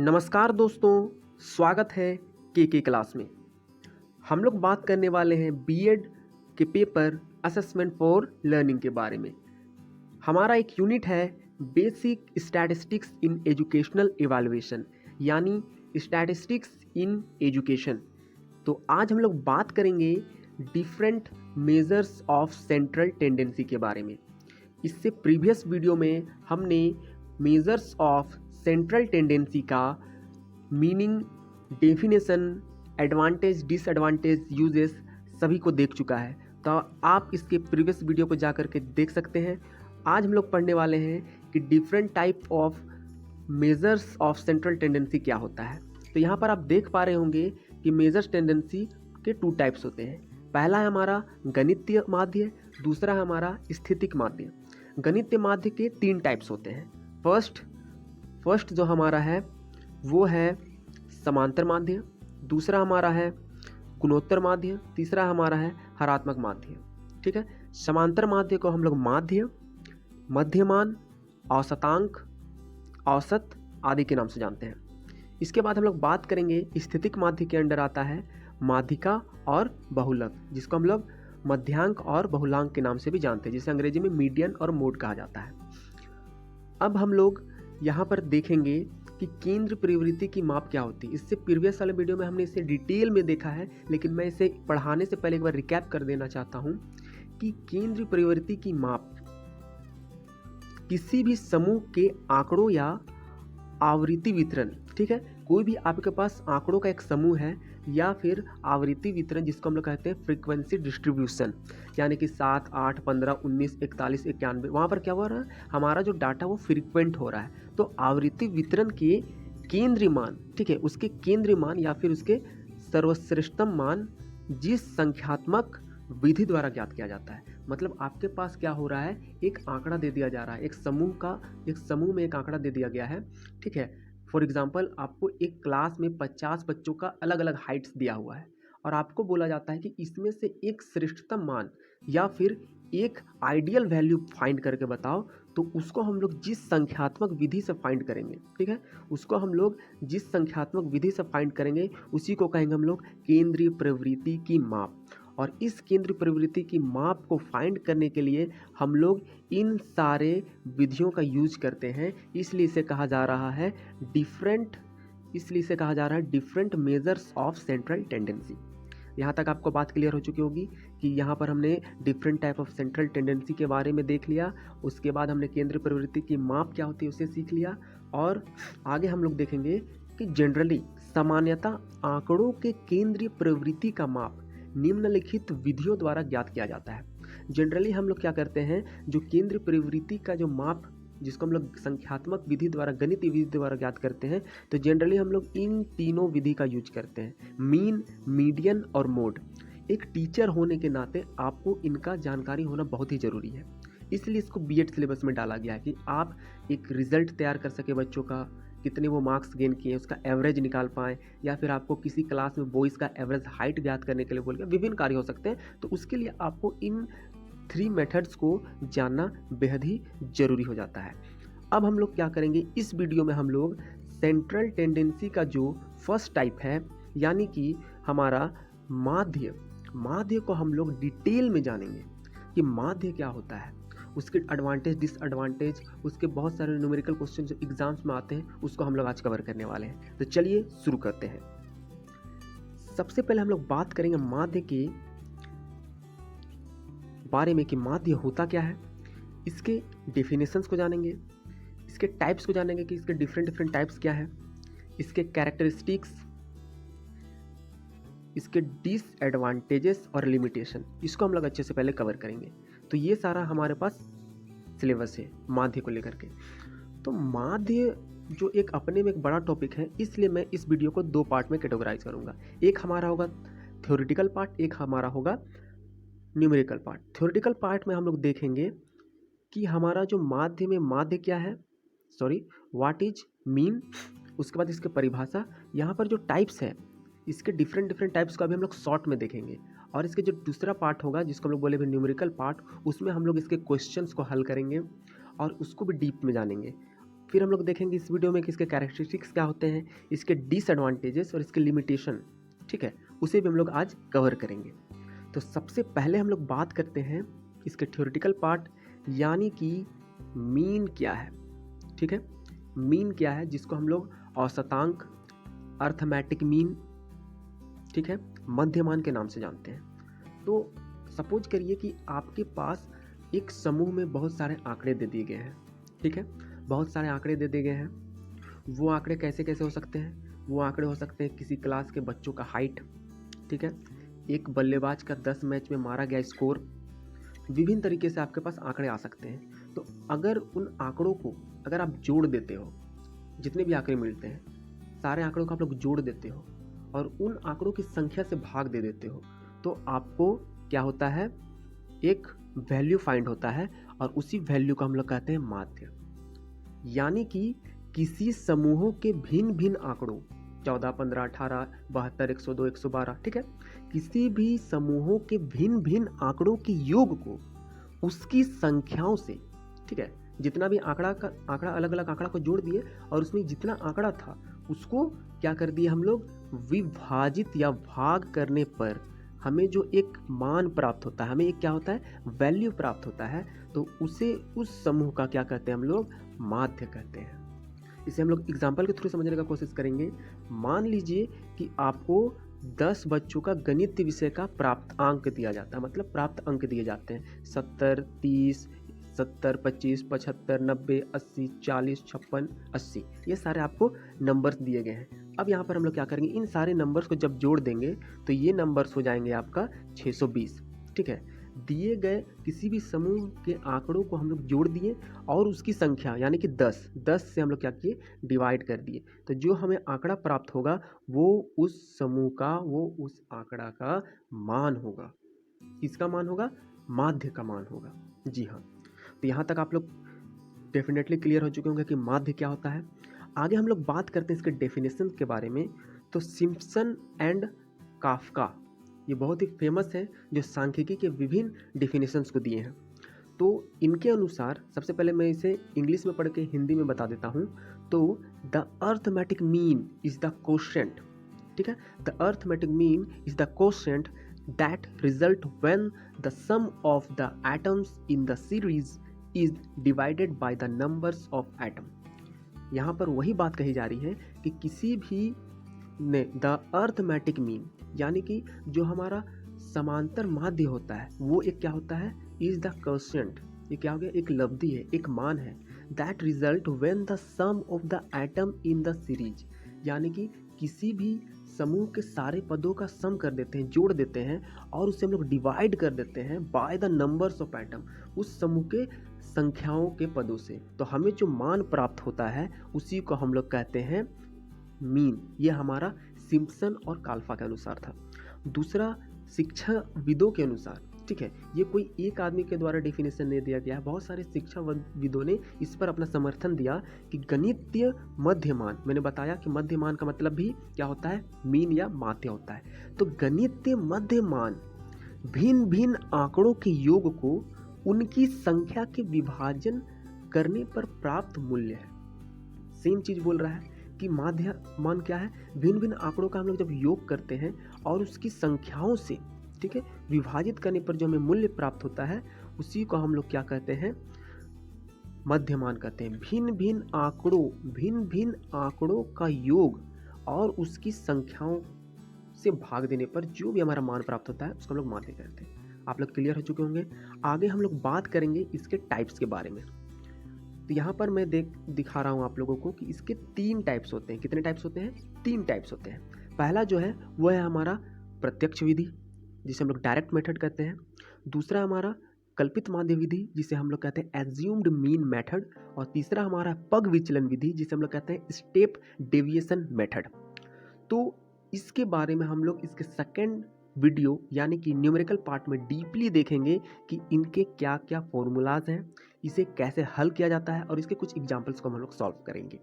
नमस्कार दोस्तों, स्वागत है के क्लास में। हम लोग बात करने वाले हैं बीएड के पेपर असेसमेंट फॉर लर्निंग के बारे में। हमारा एक यूनिट है basic statistics in educational evaluation, यानी स्टैटिस्टिक्स इन एजुकेशन। तो आज हम लोग बात करेंगे different measures of central tendency के बारे में। इससे प्रीवियस वीडियो में हमने मेजर्स ऑफ सेंट्रल टेंडेंसी का meaning, definition, advantage, disadvantage, uses सभी को देख चुका है, तो आप इसके प्रीवियस वीडियो को जा कर के देख सकते हैं। आज हम लोग पढ़ने वाले हैं कि different type of measures of central tendency क्या होता है। तो यहाँ पर आप देख पा रहे होंगे कि मेजर्स टेंडेंसी के 2 टाइप्स होते हैं। पहला है हमारा गणितीय माध्य, दूसरा है हमारा स्थितिक माध्य। गणितीय माध्य के 3 टाइप्स होते हैं। फर्स्ट जो हमारा है वो है समांतर माध्य, दूसरा हमारा है गुणोत्तर माध्य, तीसरा हमारा है हरात्मक माध्य। ठीक है, समांतर माध्य को हम लोग माध्य, मध्यमान, औसतांक, औसत आदि के नाम से जानते हैं। इसके बाद हम लोग बात करेंगे स्थितिक माध्य के अंडर आता है माध्यिका और बहुलक, जिसको हम लोग मध्यांक और बहुलांक के नाम से भी जानते हैं, जिसे अंग्रेजी में मीडियन और मोड कहा जाता है। अब हम लोग यहाँ पर देखेंगे कि केंद्र प्रवृत्ति की माप क्या होती है। इससे प्रीवियस वाले वीडियो में हमने इसे डिटेल में देखा है, लेकिन मैं इसे पढ़ाने से पहले एक बार रिकैप कर देना चाहता हूँ कि केंद्र प्रवृत्ति की माप किसी भी समूह के आंकड़ों या आवृत्ति वितरण, ठीक है, कोई भी आपके पास आंकड़ों का एक समूह है या फिर आवृत्ति वितरण, जिसको हम लोग कहते हैं फ्रीक्वेंसी डिस्ट्रीब्यूशन, यानी कि 7, 8, 15, 19, 41, 91, वहाँ पर क्या हो रहा है, हमारा जो डाटा वो फ्रीक्वेंट हो रहा है। तो आवृत्ति वितरण के केंद्रीय मान, ठीक है, उसके केंद्रीय मान या फिर उसके सर्वश्रेष्ठतम मान जिस संख्यात्मक विधि द्वारा ज्ञात किया जाता है। मतलब आपके पास क्या हो रहा है, एक आंकड़ा दे दिया जा रहा है, एक समूह में एक आंकड़ा दे दिया गया है। ठीक है, फॉर एग्जाम्पल आपको एक क्लास में 50 बच्चों का अलग अलग हाइट्स दिया हुआ है और आपको बोला जाता है कि इसमें से एक श्रेष्ठतम मान या फिर एक आइडियल वैल्यू फाइंड करके बताओ। तो उसको हम लोग जिस संख्यात्मक विधि से फाइंड करेंगे, ठीक है, उसको हम लोग जिस संख्यात्मक विधि से फाइंड करेंगे उसी को कहेंगे हम लोग केंद्रीय प्रवृत्ति की माप। और इस केंद्रीय प्रवृत्ति की माप को फाइंड करने के लिए हम लोग इन सारे विधियों का यूज करते हैं, इसलिए इसे कहा जा रहा है different measures of central tendency. यहाँ तक आपको बात क्लियर हो चुकी होगी कि यहाँ पर हमने different type of central tendency के बारे में देख लिया। उसके बाद हमने केंद्रीय प्रवृत्ति की माप क्या होती है उसे सीख लिया, और आगे हम लोग देखेंगे कि जनरली सामान्यतः आंकड़ों के केंद्रीय प्रवृत्ति का माप निम्नलिखित विधियों द्वारा ज्ञात किया जाता है। जनरली हम लोग क्या करते हैं, जो केंद्रीय प्रवृत्ति का जो माप, जिसको हम लोग संख्यात्मक विधि द्वारा, गणितीय विधि द्वारा ज्ञात करते हैं, तो जनरली हम लोग इन तीनों विधि का यूज करते हैं, मीन, मीडियन और मोड। एक टीचर होने के नाते आपको इनका जानकारी होना बहुत ही ज़रूरी है, इसलिए इसको बीएड सिलेबस में डाला गया है कि आप एक रिजल्ट तैयार कर सके, बच्चों का कितने वो मार्क्स गेन किए उसका एवरेज निकाल पाएँ, या फिर आपको किसी क्लास में बॉयज़ का एवरेज हाइट ज्ञात करने के लिए बोल गया, विभिन्न कार्य हो सकते हैं। तो उसके लिए आपको इन 3 मेथड्स को जानना बेहद ही ज़रूरी हो जाता है। अब हम लोग क्या करेंगे, इस वीडियो में हम लोग सेंट्रल टेंडेंसी का जो फर्स्ट टाइप है, यानी कि हमारा माध्य को हम लोग डिटेल में जानेंगे कि माध्य क्या होता है, उसके एडवांटेज, डिसएडवांटेज, उसके बहुत सारे न्यूमेरिकल क्वेश्चन जो एग्जाम्स में आते हैं, उसको हम लोग आज कवर करने वाले हैं। तो चलिए शुरू करते हैं। सबसे पहले हम लोग बात करेंगे माध्य के बारे में कि माध्य होता क्या है, इसके डेफिनेशंस को जानेंगे, इसके टाइप्स को जानेंगे कि इसके डिफरेंट टाइप्स क्या है, इसके कैरेक्टरिस्टिक्स, इसके डिसएडवांटेजेस और लिमिटेशन, इसको हम लोग अच्छे से पहले कवर करेंगे। तो ये सारा हमारे पास सिलेबस है माध्य को लेकर के। तो माध्य जो एक अपने में एक बड़ा टॉपिक है, इसलिए मैं इस वीडियो को 2 पार्ट में कैटेगराइज करूँगा। एक हमारा होगा थ्योरेटिकल पार्ट, एक हमारा होगा न्यूमेरिकल पार्ट। थ्योरेटिकल पार्ट में हम लोग देखेंगे कि हमारा जो माध्य में माध्य क्या है, व्हाट इज मीन, उसके बाद इसकी परिभाषा, यहाँ पर जो टाइप्स है इसके डिफरेंट टाइप्स को अभी हम लोग शॉर्ट में देखेंगे, और इसके जो दूसरा पार्ट होगा जिसको हम लोग बोले न्यूमेरिकल पार्ट, उसमें हम लोग इसके क्वेश्चंस को हल करेंगे और उसको भी डीप में जानेंगे। फिर हम लोग देखेंगे इस वीडियो में कि इसके कैरेक्टरिस्टिक्स क्या होते हैं, इसके डिसएडवांटेजेस और इसके लिमिटेशन, ठीक है, उसे भी हम लोग आज कवर करेंगे। तो सबसे पहले हम लोग बात करते हैं इसके थ्योरेटिकल पार्ट, यानी कि मीन क्या है, ठीक है। मीन क्या है, जिसको हम लोग औसतांक, अर्थमेटिक मीन, ठीक है, मध्यमान के नाम से जानते हैं। तो सपोज करिए कि आपके पास एक समूह में बहुत सारे आंकड़े दे दिए गए हैं, ठीक है, बहुत सारे आंकड़े दे दिए गए हैं। वो आंकड़े कैसे कैसे हो सकते हैं, वो आंकड़े हो सकते हैं किसी क्लास के बच्चों का हाइट, ठीक है, एक बल्लेबाज का 10 मैच में मारा गया स्कोर, विभिन्न तरीके से आपके पास आंकड़े आ सकते हैं। तो अगर उन आंकड़ों को अगर आप जोड़ देते हो, जितने भी आंकड़े मिलते हैं सारे आंकड़ों को आप लोग जोड़ देते हो और उन आंकड़ों की संख्या से भाग दे देते हो, तो आपको क्या होता है, एक वैल्यू फाइंड होता है और उसी वैल्यू को हम लोग कहते हैं माध्य। यानी कि किसी समूहों के भिन्न भिन्न आंकड़ों 14, 15, 18, 72, 102, 112, ठीक है, किसी भी समूहों के भिन्न भिन्न आंकड़ों के योग को उसकी संख्याओं से, ठीक है, जितना भी आंकड़ा अलग अलग आंकड़ा को जोड़ दिए और उसमें जितना आंकड़ा था उसको क्या कर दिए हम लोग, विभाजित या भाग करने पर हमें जो एक मान प्राप्त होता है, हमें एक क्या होता है, वैल्यू प्राप्त होता है, तो उसे उस समूह का क्या कहते हैं हम लोग, माध्य कहते हैं। इसे हम लोग एग्जाम्पल के थ्रू समझने का कोशिश करेंगे। मान लीजिए कि आपको 10 बच्चों का गणित विषय का प्राप्त अंक दिया जाता है, मतलब प्राप्त अंक दिए जाते हैं 70, 30, 70, 25, 75, 90, 80, 40, 56, 80, ये सारे आपको नंबर्स दिए गए हैं। अब यहाँ पर हम लोग क्या करेंगे, इन सारे नंबर्स को जब जोड़ देंगे तो ये नंबर्स हो जाएंगे आपका 620, ठीक है। दिए गए किसी भी समूह के आंकड़ों को हम लोग जोड़ दिए और उसकी संख्या यानी कि 10 से हम लोग क्या किए, डिवाइड कर दिए, तो जो हमें आंकड़ा प्राप्त होगा वो उस समूह का, वो उस आंकड़ा का मान होगा। किसका मान होगा, माध्य का मान होगा। जी हाँ, तो यहाँ तक आप लोग डेफिनेटली क्लियर हो चुके होंगे कि माध्य क्या होता है। आगे हम लोग बात करते हैं इसके डेफिनेशन के बारे में। तो सिम्पसन एंड काफ्का, ये बहुत ही फेमस है, जो सांख्यिकी के विभिन्न डेफिनेशंस को दिए हैं। तो इनके अनुसार सबसे पहले मैं इसे इंग्लिश में पढ़ के हिंदी में बता देता हूँ। तो the arithmetic mean is the quotient, ठीक है, the arithmetic mean is the quotient that result when the sum of the atoms in the series is divided by the numbers of atom. यहाँ पर वही बात कही जा रही है कि किसी भी ने द अर्थमेटिक मीन, यानी कि जो हमारा समांतर माध्य होता है वो एक क्या होता है, इज द कोशेंट, ये क्या हो गया, एक लब्धि है, एक मान है, that result when the sum of the atom in the series, यानी कि किसी भी समूह के सारे पदों का सम कर देते हैं, जोड़ देते हैं और उसे हम लोग डिवाइड कर देते हैं bye the numbers of atom, उस समूह के संख्याओं के पदों से, तो हमें जो मान प्राप्त होता है उसी को हम लोग कहते हैं मीन। ये हमारा सिम्पसन और काल्फा के अनुसार था। दूसरा शिक्षाविदों के अनुसार, ठीक है, ये कोई एक आदमी के द्वारा डेफिनेशन नहीं दिया गया है, बहुत सारे शिक्षाविदों ने इस पर अपना समर्थन दिया कि गणितीय मध्यमान, मैंने बताया कि मध्यमान का मतलब भी क्या होता है, मीन या माध्य होता है। तो गणितीय मध्यमान भिन्न भिन्न आंकड़ों के योग को उनकी संख्या के विभाजन करने पर प्राप्त मूल्य है। सेम चीज बोल रहा है कि माध्य मान क्या है, भिन्न भिन्न आंकड़ों का हम लोग जब योग करते हैं और उसकी संख्याओं से, ठीक है, विभाजित करने पर जो हमें मूल्य प्राप्त होता है उसी को हम लोग क्या कहते हैं, मध्यमान कहते हैं। भिन्न भिन्न आंकड़ों का योग और उसकी संख्याओं से भाग देने पर जो भी हमारा मान प्राप्त होता है उसको हम लोग माध्य कहते हैं। आप लोग क्लियर हो चुके होंगे। आगे हम लोग बात करेंगे इसके टाइप्स के बारे में। तो यहाँ पर मैं दिखा रहा हूँ आप लोगों को कि इसके 3 टाइप्स होते हैं। कितने टाइप्स होते हैं, 3 टाइप्स होते हैं। पहला जो है वो है हमारा प्रत्यक्ष विधि, जिसे हम लोग डायरेक्ट मेथड कहते हैं। दूसरा हमारा कल्पित माध्य विधि, जिसे हम लोग कहते हैं एज्यूम्ड मीन मेथड। और तीसरा हमारा पग विचलन विधि, जिसे हम लोग कहते हैं स्टेप डेविएशन मेथड। तो इसके बारे में हम लोग इसके सेकेंड वीडियो यानी कि न्यूमेरिकल पार्ट में डीपली देखेंगे कि इनके क्या क्या फॉर्मूलाज हैं, इसे कैसे हल किया जाता है और इसके कुछ एग्जांपल्स को हम लोग सॉल्व करेंगे।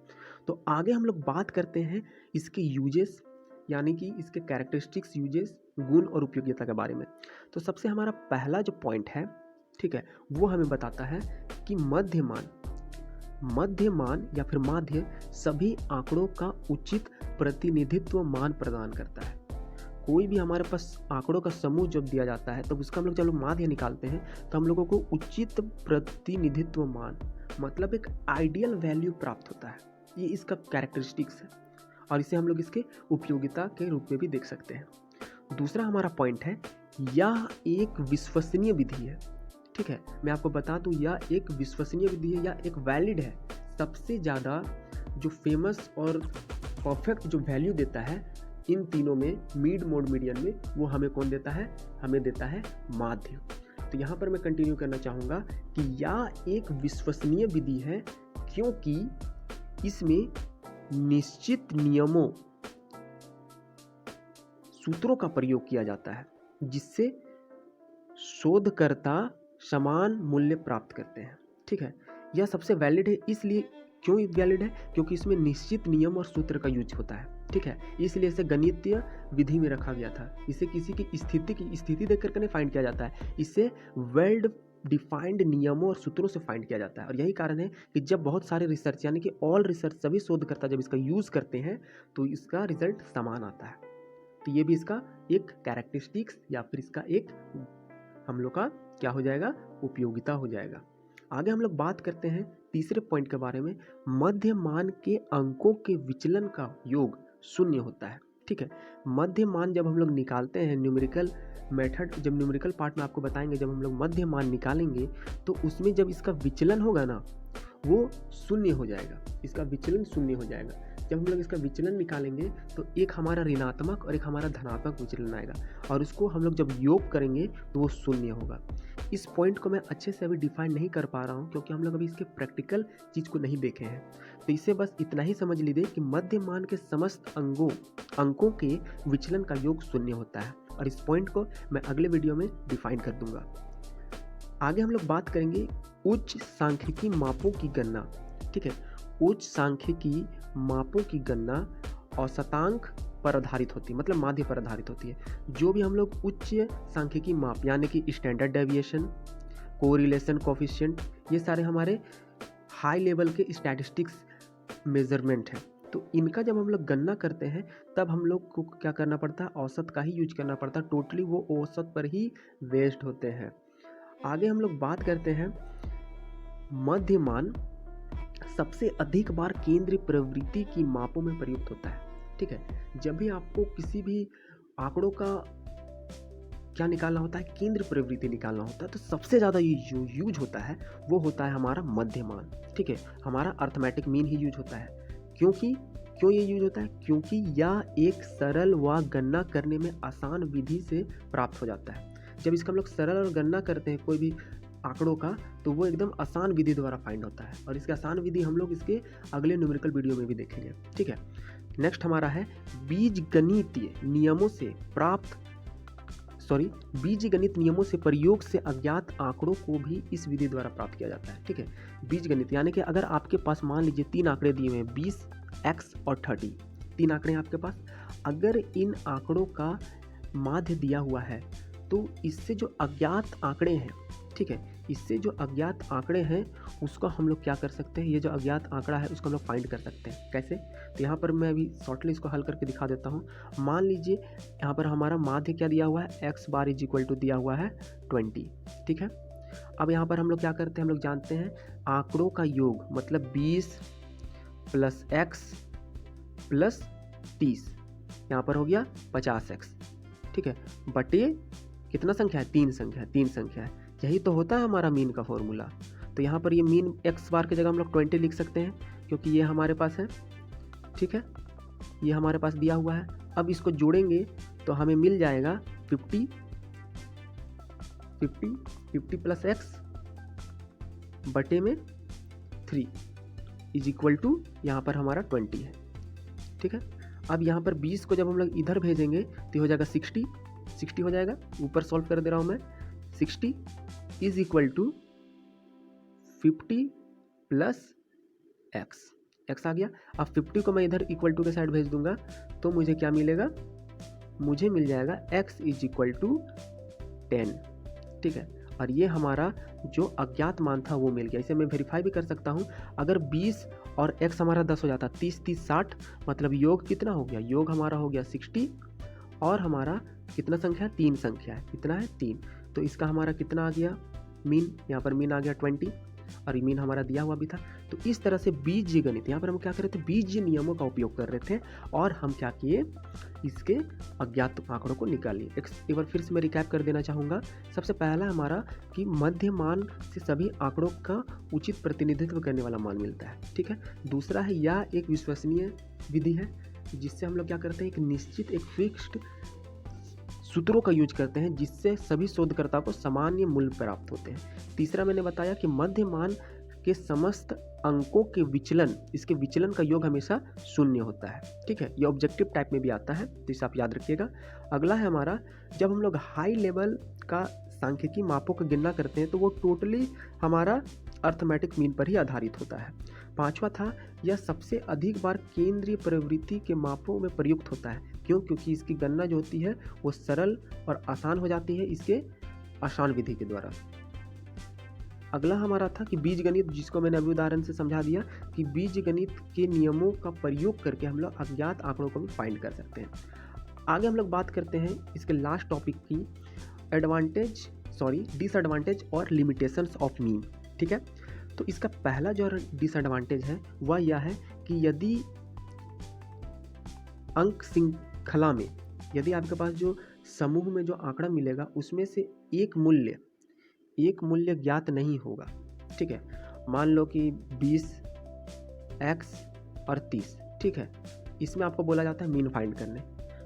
तो आगे हम लोग बात करते हैं इसके यूजेस, यानी कि इसके कैरेक्टरिस्टिक्स, यूजेस, गुण और उपयोगिता के बारे में। तो सबसे हमारा पहला जो पॉइंट है, ठीक है, वो हमें बताता है कि मध्य मान या फिर माध्य सभी आंकड़ों का उचित प्रतिनिधित्व मान प्रदान करता है। कोई भी हमारे पास आंकड़ों का समूह जब दिया जाता है तब उसका हम लोग जब माध्य निकालते हैं तो हम लोगों को उचित प्रतिनिधित्व मान मतलब एक आइडियल वैल्यू प्राप्त होता है। ये इसका कैरेक्टरिस्टिक्स है और इसे हम लोग इसके उपयोगिता के रूप में भी देख सकते हैं। दूसरा हमारा पॉइंट है, यह एक विश्वसनीय विधि है। ठीक है, मैं आपको बता दूं, यह एक विश्वसनीय विधि है या एक वैलिड है। सबसे ज़्यादा जो फेमस और परफेक्ट जो वैल्यू देता है इन तीनों में, मिड मोड मीडियन में, वो हमें कौन देता है? हमें देता है माध्य। तो यहाँ पर मैं कंटिन्यू करना चाहूँगा कि यह एक विश्वसनीय विधि है क्योंकि इसमें निश्चित नियमों, सूत्रों का प्रयोग किया जाता है जिससे शोधकर्ता समान मूल्य प्राप्त करते हैं। ठीक है, यह सबसे वैलिड है। इसलिए क्यों वैलिड है? क्योंकि इसमें निश्चित नियम और सूत्र का यूज होता है। ठीक है, इसलिए इसे गणितीय विधि में रखा गया था। इसे किसी की स्थिति देख करके नहीं फाइंड किया जाता है, इसे वेल डिफाइंड नियमों और सूत्रों से फाइंड किया जाता है। और यही कारण है कि जब बहुत सारे रिसर्च यानी कि ऑल रिसर्च सभी शोधकर्ता जब इसका यूज़ करते हैं तो इसका रिजल्ट समान आता है। तो ये भी इसका एक कैरेक्टरिस्टिक्स या फिर इसका एक हम लोग का क्या हो जाएगा? उपयोगिता हो जाएगा। आगे हम लोग बात करते हैं तीसरे पॉइंट के बारे में। मध्य मान के अंकों के विचलन का योग शून्य होता है। ठीक है, मध्य मान जब हम लोग निकालते हैं न्यूमेरिकल मेथड, जब न्यूमेरिकल पार्ट में आपको बताएंगे, जब हम लोग मध्य मान निकालेंगे तो उसमें जब इसका विचलन होगा ना वो शून्य हो जाएगा, इसका विचलन शून्य हो जाएगा। जब हम लोग इसका विचलन निकालेंगे तो एक हमारा ऋणात्मक और एक हमारा धनात्मक विचलन आएगा और उसको हम लोग जब योग करेंगे तो वो शून्य होगा। इस पॉइंट को मैं अच्छे से अभी डिफाइन नहीं कर पा रहा हूँ क्योंकि हम लोग अभी इसके प्रैक्टिकल चीज़ को नहीं देखे हैं। तो इसे बस इतना ही समझ लीजिए कि मध्य मान के समस्त अंकों के विचलन का योग शून्य होता है और इस पॉइंट को मैं अगले वीडियो में डिफाइन कर दूंगा। आगे हम लोग बात करेंगे उच्च सांख्यिकी मापों की गणना। ठीक है, उच्च सांख्यिकी मापों की गणना औसतांक पर आधारित होती है, मतलब माध्य पर आधारित होती है। जो भी हम लोग उच्च सांख्यिकी माप यानी कि स्टैंडर्ड डेविएशन, कोरिलेशन कोफिशिएंट, ये सारे हमारे हाई लेवल के स्टैटिस्टिक्स मेजरमेंट है। तो इनका जब हम लोग गणना करते हैं तब हम लोग को क्या करना पड़ता है? औसत का ही यूज करना पड़ता है। टोटली वो औसत पर ही बेस्ड होते हैं। आगे हम लोग बात करते हैं मध्य मान सबसे अधिक बार केंद्रीय प्रवृत्ति की मापों में प्रयुक्त होता है। ठीक है, जब भी आपको किसी भी आंकड़ों का क्या निकालना होता है, केंद्र प्रवृत्ति निकालना होता है, तो सबसे ज़्यादा ये जो यूज होता है वो होता है हमारा मध्य मान। ठीक है, हमारा अर्थमेटिक मीन ही यूज होता है। क्यों ये यूज होता है? क्योंकि यह एक सरल व गणना करने में आसान विधि से प्राप्त हो जाता है। जब इसका हम लोग सरल और गणना करते हैं कोई भी आंकड़ों का तो वो एकदम आसान विधि द्वारा फाइंड होता है और इसका आसान विधि हम लोग इसके अगले न्यूमेरिकल वीडियो में भी देखेंगे। ठीक है, नेक्स्ट हमारा है बीजगणितीय नियमों से प्रयोग से अज्ञात आंकड़ों को भी इस विधि द्वारा प्राप्त किया जाता है। ठीक है, बीजगणित यानी कि अगर आपके पास मान लीजिए 3 आंकड़े दिए हुए हैं 20, x और 30, 3 आंकड़े हैं आपके पास। अगर इन आंकड़ों का माध्य दिया हुआ है तो इससे जो अज्ञात आंकड़े हैं, ठीक है, इससे जो अज्ञात आंकड़े हैं उसको हम लोग क्या कर सकते हैं? ये जो अज्ञात आंकड़ा है उसको हम लोग फाइंड कर सकते हैं। कैसे? तो यहाँ पर मैं अभी शॉर्टली इसको हल करके दिखा देता हूँ। मान लीजिए यहाँ पर हमारा माध्य क्या दिया हुआ है? x bar is equal to दिया हुआ है 20। ठीक है, अब यहाँ पर हम लोग क्या करते हैं? हम लोग जानते हैं आंकड़ों का योग मतलब 20 प्लस x प्लस 30, यहाँ पर हो गया 50x। ठीक है, बटे कितना संख्या है? 3 संख्या है। यही तो होता है हमारा मीन का फॉर्मूला। तो यहाँ पर ये मीन x बार की जगह हम लोग 20 लिख सकते हैं क्योंकि ये हमारे पास है। ठीक है, ये हमारे पास दिया हुआ है। अब इसको जोड़ेंगे तो हमें मिल जाएगा 50 प्लस x बटे में 3 इज इक्वल टू यहाँ पर हमारा 20 है। ठीक है, अब यहाँ पर 20 को जब हम लोग इधर भेजेंगे तो हो जाएगा 60 हो जाएगा। ऊपर सॉल्व कर दे रहा हूँ मैं। 60 is equal to 50 plus x आ गया। अब 50 को मैं इधर इक्वल टू के साइड भेज दूंगा तो मुझे क्या मिलेगा? मुझे मिल जाएगा x इज इक्वल टू 10। ठीक है, और ये हमारा जो अज्ञात मान था वो मिल गया। इसे मैं वेरीफाई भी कर सकता हूँ। अगर 20 और x हमारा 10 हो जाता, 30 30 60, मतलब योग कितना हो गया, योग हमारा हो गया 60, और हमारा कितना संख्या है, 3 संख्या है, कितना है 3। तो इसका हमारा कितना आ गया मीन, यहाँ पर मीन आ गया 20, और मीन हमारा दिया हुआ भी था। तो इस तरह से बीजीय गणित, यहाँ पर हम क्या कर रहे थे, बीजीय नियमों का उपयोग कर रहे थे, और हम क्या किए, इसके अज्ञात आंकड़ों को निकालिए। एक बार फिर से मैं रिकैप कर देना चाहूँगा। सबसे पहला हमारा कि मध्य मान से सभी आंकड़ों का उचित प्रतिनिधित्व करने वाला मान मिलता है, ठीक है। दूसरा है यह एक विश्वसनीय विधि है, जिससे हम लोग क्या करते हैं, एक निश्चित एक फिक्स्ड सूत्रों का यूज करते हैं, जिससे सभी शोधकर्ताओं को सामान्य मूल्य प्राप्त होते हैं। तीसरा मैंने बताया कि मध्य मान के समस्त अंकों के विचलन, इसके विचलन का योग हमेशा शून्य होता है, ठीक है। ये ऑब्जेक्टिव टाइप में भी आता है, तो इसे आप याद रखिएगा। अगला है हमारा, जब हम लोग हाई लेवल का सांख्यिकी मापों की गणना करते हैं तो वो टोटली हमारा अर्थमेटिक मीन पर ही आधारित होता है। पांचवा था, यह सबसे अधिक बार केंद्रीय प्रवृत्ति के मापों में प्रयुक्त होता है। क्यों? क्योंकि इसकी गणना जो होती है वो सरल और आसान हो जाती है इसके आसान विधि के द्वारा। अगला हमारा था कि बीजगणित, जिसको मैंने अभी उदाहरण से समझा दिया कि बीजगणित के नियमों का प्रयोग करके हम लोग अज्ञात आंकड़ों को भी फाइंड कर सकते हैं। आगे हम लोग बात करते हैं इसके लास्ट टॉपिक की, डिसएडवांटेज और लिमिटेशंस ऑफ मीन, ठीक है। तो इसका पहला जो डिसएडवांटेज है वह यह है कि यदि अंक श्रृंखला में, यदि आपके पास जो समूह में जो आंकड़ा मिलेगा उसमें से एक मूल्य ज्ञात नहीं होगा, ठीक है। मान लो कि 20, x और 30, ठीक है। इसमें आपको बोला जाता है मीन फाइंड करने,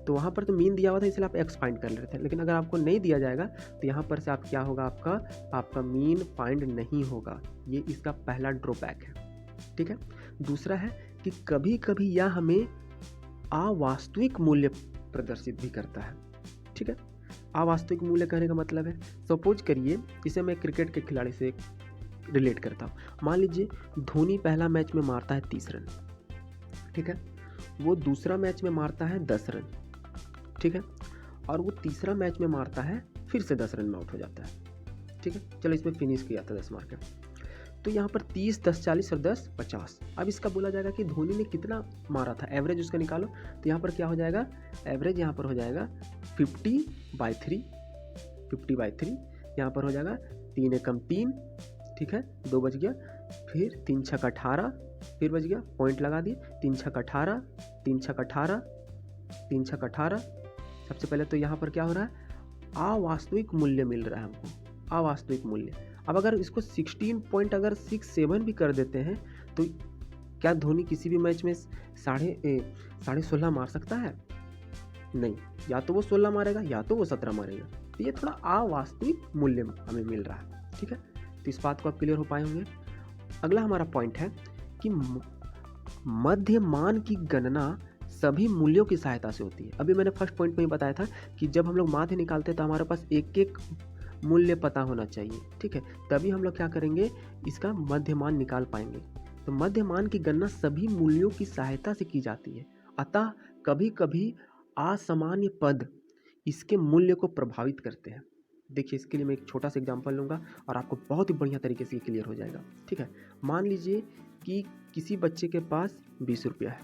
तो वहाँ पर तो मीन दिया हुआ था इसलिए आप x फाइंड कर लेते हैं। लेकिन अगर आपको नहीं दिया जाएगा तो यहाँ पर से आप क्या होगा, आपका मीन फाइंड नहीं होगा। ये इसका पहला ड्रॉबैक है, ठीक है। दूसरा है कि कभी कभी यह हमें अवास्तविक मूल्य प्रदर्शित भी करता है, ठीक है। अवास्तविक मूल्य कहने का मतलब है, सपोज करिए, इसे मैं क्रिकेट के खिलाड़ी से रिलेट करता हूँ। मान लीजिए धोनी पहला मैच में मारता है 30 रन, ठीक है। वो दूसरा मैच में मारता है 10 रन, ठीक है। और वो तीसरा मैच में मारता है फिर से 10 रन में आउट हो जाता है, ठीक है। चलो इसमें फिनिश किया था 10 मार के। तो यहाँ पर 30, 10 40 और 10 50। अब इसका बोला जाएगा कि धोनी ने कितना मारा था, एवरेज उसका निकालो। तो यहाँ पर क्या हो जाएगा, एवरेज यहाँ पर हो जाएगा 50/3, यहाँ पर हो जाएगा 3 एकम 3, ठीक है, 2 बच गया, फिर 3 छक 18, फिर बच गया, पॉइंट लगा दिए, 3 छक 18, 3 छक 18, 3 छक 18। सबसे पहले तो यहाँ पर क्या हो रहा है, अवास्तविक मूल्य मिल रहा है हमको, अवास्तविक मूल्य। अब अगर इसको 16.67 भी कर देते हैं तो क्या धोनी किसी भी मैच में 16.5 मार सकता है? नहीं, या तो वो 16 मारेगा या तो वो 17 मारेगा। तो ये थोड़ा अवास्तविक मूल्य हमें मिल रहा है, ठीक है। तो इस बात को आप क्लियर हो पाए होंगे। अगला हमारा पॉइंट है कि मध्य मान की गणना सभी मूल्यों की सहायता से होती है। अभी मैंने फर्स्ट पॉइंट में ही बताया था कि जब हम लोग माध्य निकालते हैं तो हमारे पास एक एक मूल्य पता होना चाहिए, ठीक है, तभी हम लोग क्या करेंगे, इसका मध्य मान निकाल पाएंगे। तो मध्य मान की गणना सभी मूल्यों की सहायता से की जाती है, अतः कभी कभी असामान्य पद इसके मूल्य को प्रभावित करते हैं। देखिए, इसके लिए मैं एक छोटा सा एग्जांपल लूँगा और आपको बहुत ही बढ़िया तरीके से क्लियर हो जाएगा, ठीक है। मान लीजिए कि किसी बच्चे के पास 20 रुपया है,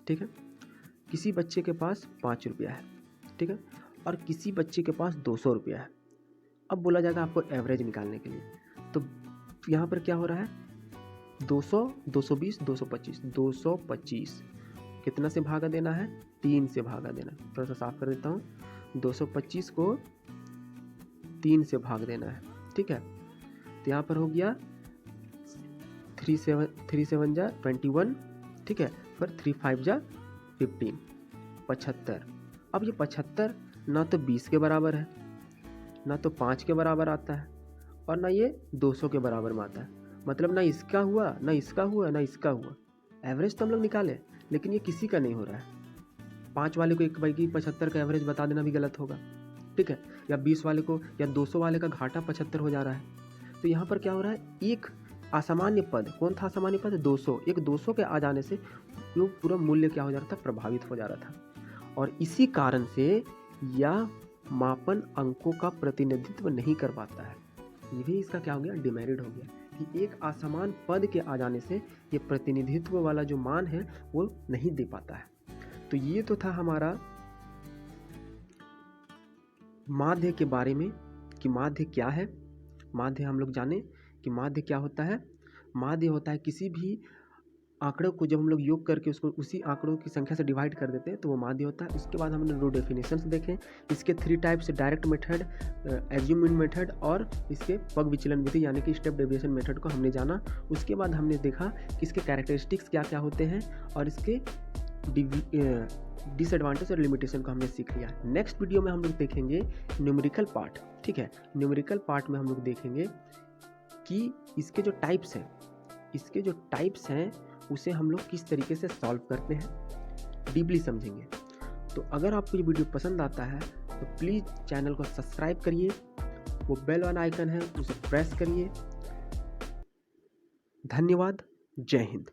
ठीक है, किसी बच्चे के पास 5 रुपया है, ठीक है, और किसी बच्चे के पास 200 रुपया है। अब बोला जाएगा आपको एवरेज निकालने के लिए, तो यहाँ पर क्या हो रहा है, 200, 220, 225, 225 कितना से भागा देना है, 3 से भागा देना है। थोड़ा सा साफ कर देता हूँ, 225 को 3 से भाग देना है, ठीक है। तो यहाँ पर हो गया 3 7 जा 21, ठीक है, फिर 3 5 जा 15, 75। अब ये 75 ना तो 20 के बराबर है, ना तो 5 के बराबर आता है, और ना ये 200 के बराबर में आता है। मतलब ना इसका हुआ, ना इसका हुआ, ना इसका हुआ। एवरेज तो हम लोग निकाले, लेकिन ये किसी का नहीं हो रहा है। 5 वाले को एक भाई की 75 का एवरेज बता देना भी गलत होगा, ठीक है, या 20 वाले को या 200 वाले का घाटा 75 हो जा रहा है। तो यहाँ पर क्या हो रहा है, एक असामान्य पद, कौन था असामान्य पद, 200, एक 200 के आ जाने से वो पूरा मूल्य क्या हो जा रहा था, प्रभावित हो जा रहा था। और इसी कारण से यह मापन अंकों का प्रतिनिधित्व नहीं कर पाता है। ये भी इसका क्या हो गया, डिमेरिट हो गया कि एक असमान पद के आ जाने से ये प्रतिनिधित्व वाला जो मान है वो नहीं दे पाता है। तो ये तो था हमारा माध्य के बारे में कि माध्य क्या है। माध्य हम लोग जाने कि माध्य क्या होता है। माध्य होता है किसी भी आंकड़ों को जब हम लोग योग करके उसको उसी आंकड़ों की संख्या से डिवाइड कर देते हैं तो वो माध्य होता है। उसके बाद हमने दो डेफिनेशंस देखे, इसके 3 types, direct method, assuming method और इसके पग विचलन विधि यानी कि स्टेप डेविएशन मेथड को हमने जाना। उसके बाद हमने देखा कि इसके कैरेक्टरिस्टिक्स क्या क्या होते हैं और इसके डिसएडवांटेज और लिमिटेशन को हमने सीख लिया। नेक्स्ट वीडियो में हम लोग देखेंगे न्यूमेरिकल पार्ट। ठीक है, न्यूमेरिकल पार्ट में हम लोग देखेंगे कि इसके जो टाइप्स हैं उसे हम लोग किस तरीके से सॉल्व करते हैं, डीपली समझेंगे। तो अगर आपको ये वीडियो पसंद आता है तो प्लीज़ चैनल को सब्सक्राइब करिए, वो बेल वाला आइकन है उसे प्रेस करिए। धन्यवाद, जय हिंद।